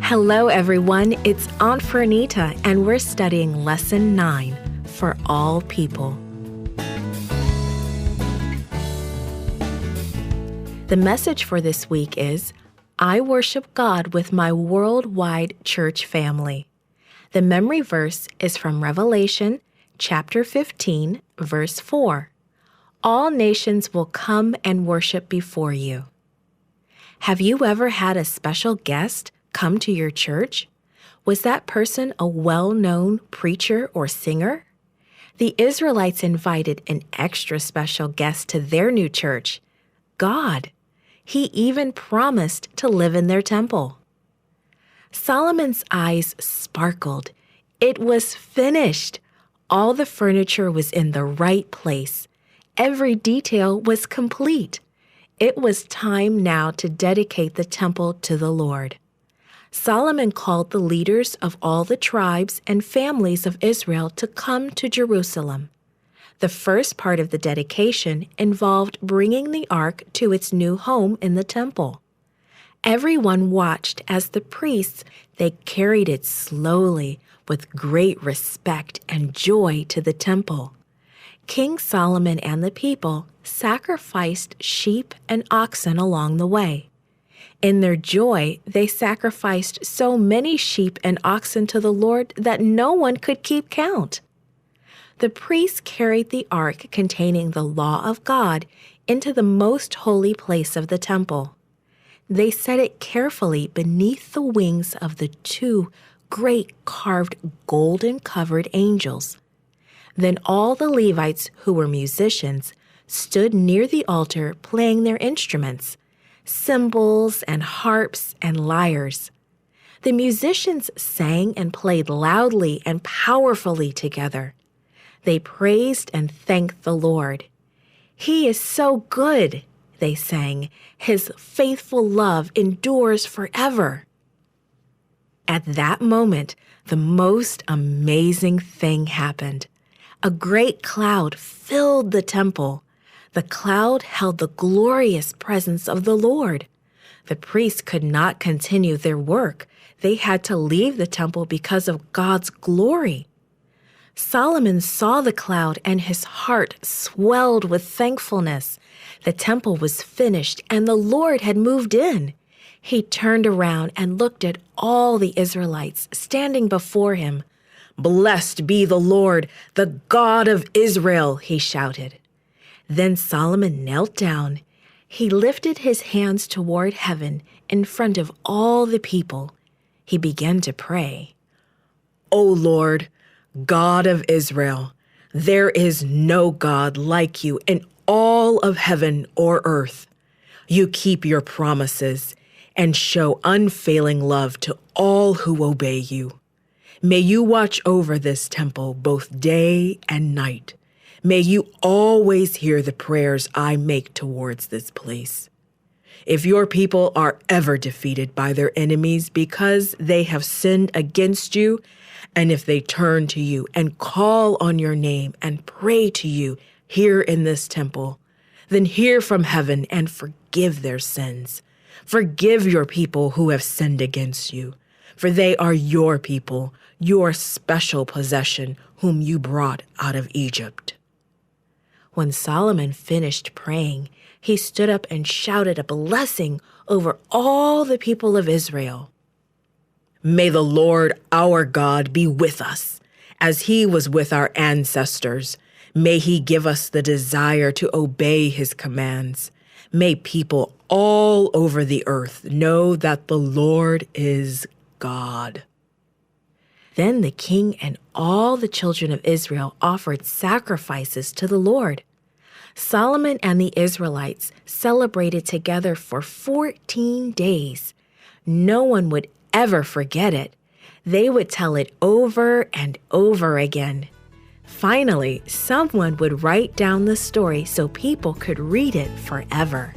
Hello, everyone. It's Aunt Fernita, and we're studying Lesson 9, For All People. The message for this week is, I worship God with my worldwide church family. The memory verse is from Revelation chapter 15, verse 4. All nations will come and worship before you. Have you ever had a special guest come to your church? Was that person a well-known preacher or singer? The Israelites invited an extra special guest to their new church, God. He even promised to live in their temple. Solomon's eyes sparkled. It was finished. All the furniture was in the right place. Every detail was complete. It was time now to dedicate the temple to the Lord. Solomon called the leaders of all the tribes and families of Israel to come to Jerusalem. The first part of the dedication involved bringing the ark to its new home in the temple. Everyone watched as the priests, they carried it slowly with great respect and joy to the temple. King Solomon and the people sacrificed sheep and oxen along the way. In their joy, they sacrificed so many sheep and oxen to the Lord that no one could keep count. The priests carried the ark containing the law of God into the most holy place of the temple. They set it carefully beneath the wings of the two great carved golden-covered angels. Then all the Levites, who were musicians, stood near the altar playing their instruments, cymbals and harps and lyres. The musicians sang and played loudly and powerfully together. They praised and thanked the Lord. He is so good, they sang. His faithful love endures forever. At that moment, the most amazing thing happened. A great cloud filled the temple. The cloud held the glorious presence of the Lord. The priests could not continue their work. They had to leave the temple because of God's glory. Solomon saw the cloud and his heart swelled with thankfulness. The temple was finished and the Lord had moved in. He turned around and looked at all the Israelites standing before him. "Blessed be the Lord, the God of Israel," he shouted. Then Solomon knelt down. He lifted his hands toward heaven in front of all the people. He began to pray. "O Lord, God of Israel, there is no God like you in all of heaven or earth. You keep your promises and show unfailing love to all who obey you. May you watch over this temple both day and night. May you always hear the prayers I make towards this place. If your people are ever defeated by their enemies because they have sinned against you, and if they turn to you and call on your name and pray to you here in this temple, then hear from heaven and forgive their sins. Forgive your people who have sinned against you, for they are your people, your special possession, whom you brought out of Egypt." When Solomon finished praying, he stood up and shouted a blessing over all the people of Israel. "May the Lord our God be with us, as he was with our ancestors. May he give us the desire to obey his commands. May people all over the earth know that the Lord is God." Then the king and all the children of Israel offered sacrifices to the Lord. Solomon and the Israelites celebrated together for 14 days. No one would ever forget it. They would tell it over and over again. Finally, someone would write down the story so people could read it forever.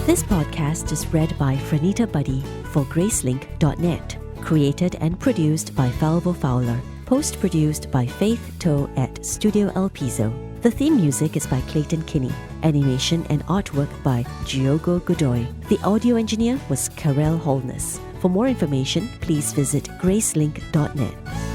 This podcast is read by Fernita Buddy for Gracelink.net. Created and produced by Falvo Fowler. Post-produced by Faith Toe at Studio El Piso. The theme music is by Clayton Kinney. Animation and artwork by Giogo Godoy. The audio engineer was Karel Holness. For more information, please visit gracelink.net.